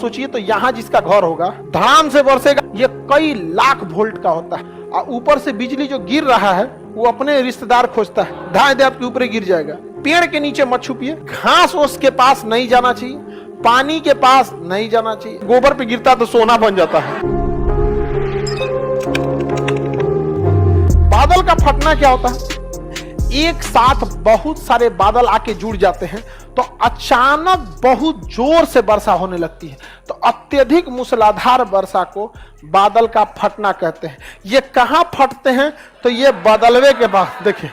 सोचिए तो यहाँ जिसका घर होगा धड़ाम से बरसेगा, ये कई लाख वोल्ट का होता है और ऊपर से बिजली जो गिर रहा है वो अपने रिश्तेदार खोजता है, धाए दे आपके ऊपर गिर जाएगा। पेड़ के नीचे मत छुपिए, घास उसके पास नहीं जाना चाहिए, पानी के पास नहीं जाना चाहिए। गोबर पे गिरता तो सोना बन जाता है। बादल का फटना क्या होता है? एक साथ बहुत सारे बादल आके जुड़ जाते हैं तो अचानक बहुत जोर से वर्षा होने लगती है, तो अत्यधिक मूसलाधार वर्षा को बादल का फटना कहते हैं। ये कहां फटते हैं? तो ये बदलवे के बाद देखिए,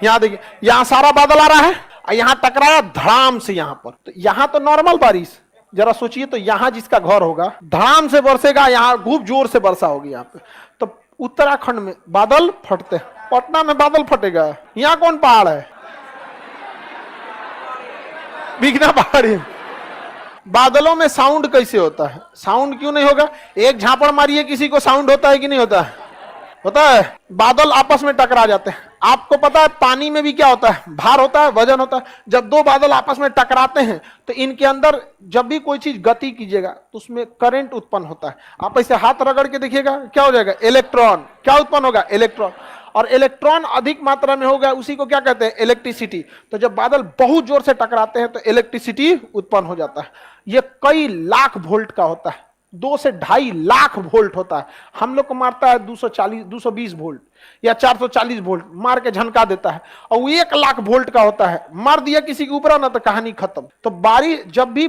देखिए यहां सारा बादल आ रहा है और यहां टकराया धड़ाम से यहां पर। तो यहां तो नॉर्मल बारिश, जरा सोचिए तो यहां जिसका घर होगा धड़ाम से बरसेगा, यहां खूब जोर से वर्षा होगी यहाँ पे। तो उत्तराखंड में बादल फटते हैं, पटना में बादल फटेगा। यहाँ कौन पहाड़ है? बिगना पहाड़ी। बादलों में साउंड कैसे होता है? साउंड क्यों नहीं होगा? एक झापड़ मारिए किसी को, साउंड होता है कि नहीं होता है? होता है। बादल आपस में टकरा जाते हैं। आपको पता है पानी में भी क्या होता है? भार होता है, वजन होता है। जब दो बादल आपस में टकराते हैं तो इनके अंदर जब भी कोई चीज गति कीजिएगा तो उसमें करंट उत्पन्न होता है। आप ऐसे हाथ रगड़ के देखिएगा, क्या हो जाएगा? इलेक्ट्रॉन। क्या उत्पन्न होगा? इलेक्ट्रॉन। और इलेक्ट्रॉन अधिक मात्रा में होगा, उसी को क्या कहते हैं? इलेक्ट्रिसिटी। तो जब बादल बहुत जोर से टकराते हैं तो इलेक्ट्रिसिटी उत्पन्न हो जाता है। यह कई लाख वोल्ट का होता है, 2 से 2.5 लाख वोल्ट होता है। हम लोग को मारता है 240 220 वोल्ट या 440 वोल्ट, मार के झनका देता है। और वो 1 लाख वोल्ट का होता है, मार दिया किसी के ऊपर ना तो कहानी खत्म। तो बारिश जब भी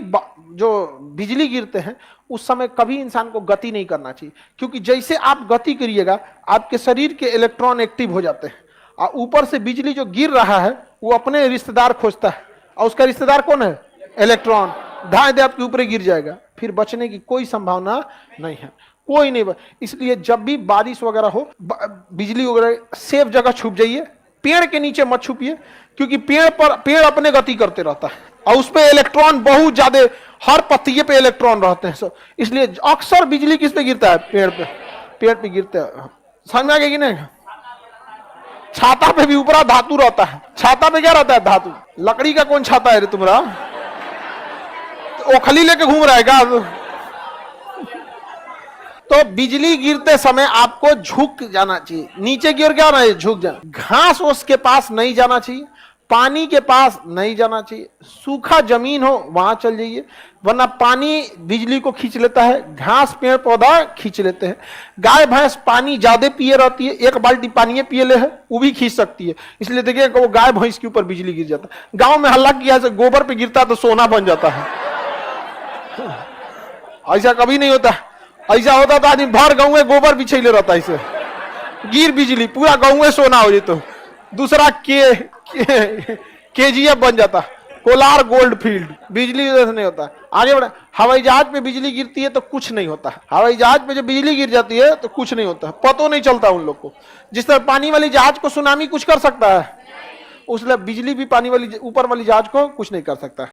जो बिजली गिरते हैं उस समय कभी इंसान को गति नहीं करना चाहिए, क्योंकि जैसे आप गति करिएगा आपके शरीर के इलेक्ट्रॉन एक्टिव हो जाते हैं और ऊपर से बिजली जो गिर रहा है वो अपने रिश्तेदार खोजता है, और उसका रिश्तेदार कौन है? इलेक्ट्रॉन। धाए दे आपके ऊपर गिर जाएगा, फिर बचने की कोई संभावना नहीं है, कोई नहीं। इसलिए जब भी बारिश वगैरह हो, बिजली वगैरह, सेफ जगह छुप जाइए, पेड़ के नीचे मत छुपिए, क्योंकि पेड़ अपने गति करते रहता है और उस पे इलेक्ट्रॉन बहुत ज्यादा, हर पत्तिये पे इलेक्ट्रॉन रहते हैं। इसलिए अक्सर बिजली किस पे गिरता है? पेड़ पे गिरता है। समझ में आ गया कि नहीं? छाता पे भी ऊपरा धातु रहता है। छाता पे क्या रहता है? धातु। लकड़ी का कौन छाता है रे तुम्हारा? ओखली लेके घूम रहा है क्या? तो बिजली गिरते समय आपको झुक जाना चाहिए, नीचे की ओर क्या होना है? झुक जाना। घास उसके पास नहीं जाना चाहिए, पानी के पास नहीं जाना चाहिए। सूखा जमीन हो वहां चल जाइए, वरना पानी बिजली को खींच लेता है, घास पेड़ पौधा खींच लेते हैं। गाय भैंस पानी ज्यादा पिए रहती है, 1 बाल्टी पानी पिए ले है वो भी खींच सकती है। इसलिए देखिए वो गाय भैंस के ऊपर बिजली गिर जाता है। गांव में हल्ला किया से गोबर पे गिरता तो सोना बन जाता है। ऐसा कभी नहीं होता। ऐसा होता तो आदमी भर गाँव में गोबर बिछैले रहता, ऐसे गिर बिजली पूरा गाँव में सोना हो जाता। दूसरा KGF बन जाता, कोलार गोल्ड फील्ड। बिजली से नहीं होता। आगे बढ़े। हवाई जहाज पे बिजली गिरती है तो कुछ नहीं होता। हवाई जहाज पे जब बिजली गिर जाती है तो कुछ नहीं होता, पता नहीं चलता उन लोग को। जिस तरह पानी वाली जहाज को सुनामी कुछ कर सकता है, उसलिए बिजली भी पानी वाली ऊपर वाली जहाज को कुछ नहीं कर सकता।